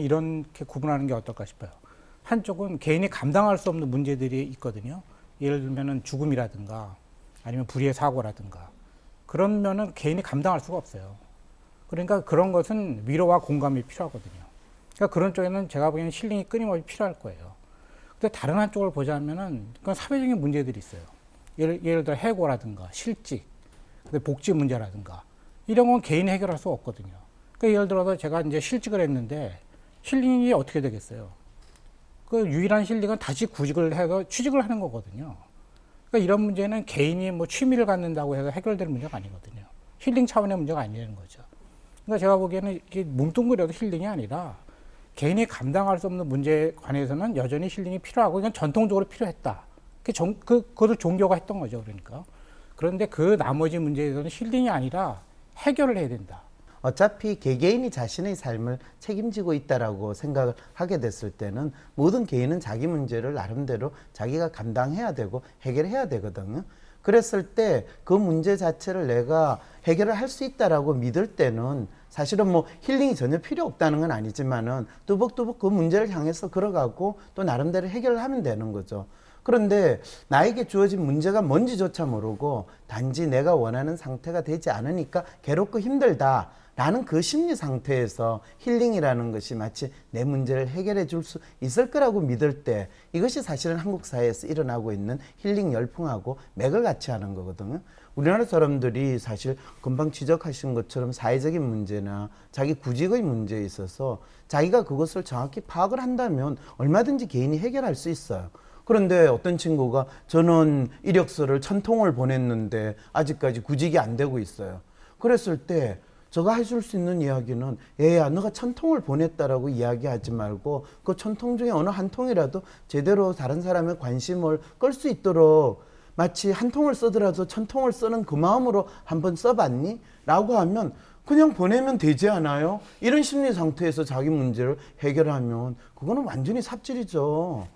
이렇게 구분하는 게 어떨까 싶어요. 한쪽은 개인이 감당할 수 없는 문제들이 있거든요. 예를 들면은 죽음이라든가 아니면 불의의 사고라든가 그러면은 개인이 감당할 수가 없어요. 그러니까 그런 것은 위로와 공감이 필요하거든요. 그러니까 그런 쪽에는 제가 보기에는 힐링이 끊임없이 필요할 거예요. 근데 다른 한쪽을 보자면은 그건 사회적인 문제들이 있어요. 예를 들어 해고라든가 실직, 복지 문제라든가 이런 건 개인이 해결할 수 없거든요. 그러니까 예를 들어서 제가 이제 실직을 했는데 힐링이 어떻게 되겠어요? 그 유일한 힐링은 다시 구직을 해서 취직을 하는 거거든요. 그러니까 이런 문제는 개인이 뭐 취미를 갖는다고 해서 해결될 문제가 아니거든요. 힐링 차원의 문제가 아니라는 거죠. 그러니까 제가 보기에는 이게 뭉뚱그려도 힐링이 아니라 개인이 감당할 수 없는 문제에 관해서는 여전히 힐링이 필요하고 이건 전통적으로 필요했다. 그것을 종교가 했던 거죠. 그러니까. 그런데 그 나머지 문제에 대해서는 힐링이 아니라 해결을 해야 된다. 어차피 개개인이 자신의 삶을 책임지고 있다라고 생각을 하게 됐을 때는 모든 개인은 자기 문제를 나름대로 자기가 감당해야 되고 해결해야 되거든요. 그랬을 때 그 문제 자체를 내가 해결을 할 수 있다라고 믿을 때는 사실은 뭐 힐링이 전혀 필요 없다는 건 아니지만은 뚜벅뚜벅 그 문제를 향해서 걸어가고 또 나름대로 해결을 하면 되는 거죠. 그런데 나에게 주어진 문제가 뭔지조차 모르고 단지 내가 원하는 상태가 되지 않으니까 괴롭고 힘들다 라는 그 심리 상태에서 힐링이라는 것이 마치 내 문제를 해결해 줄 수 있을 거라고 믿을 때 이것이 사실은 한국 사회에서 일어나고 있는 힐링 열풍하고 맥을 같이 하는 거거든요. 우리나라 사람들이 사실 금방 지적하신 것처럼 사회적인 문제나 자기 구직의 문제에 있어서 자기가 그것을 정확히 파악을 한다면 얼마든지 개인이 해결할 수 있어요. 그런데 어떤 친구가 저는 이력서를 1000통을 보냈는데 아직까지 구직이 안 되고 있어요. 그랬을 때 제가 해줄 수 있는 이야기는 얘야 너가 1000통을 보냈다라고 이야기하지 말고 그 1000통 중에 어느 한 통이라도 제대로 다른 사람의 관심을 끌 수 있도록 마치 한 통을 쓰더라도 1000통을 쓰는 그 마음으로 한번 써봤니? 라고 하면 그냥 보내면 되지 않아요? 이런 심리 상태에서 자기 문제를 해결하면 그거는 완전히 삽질이죠.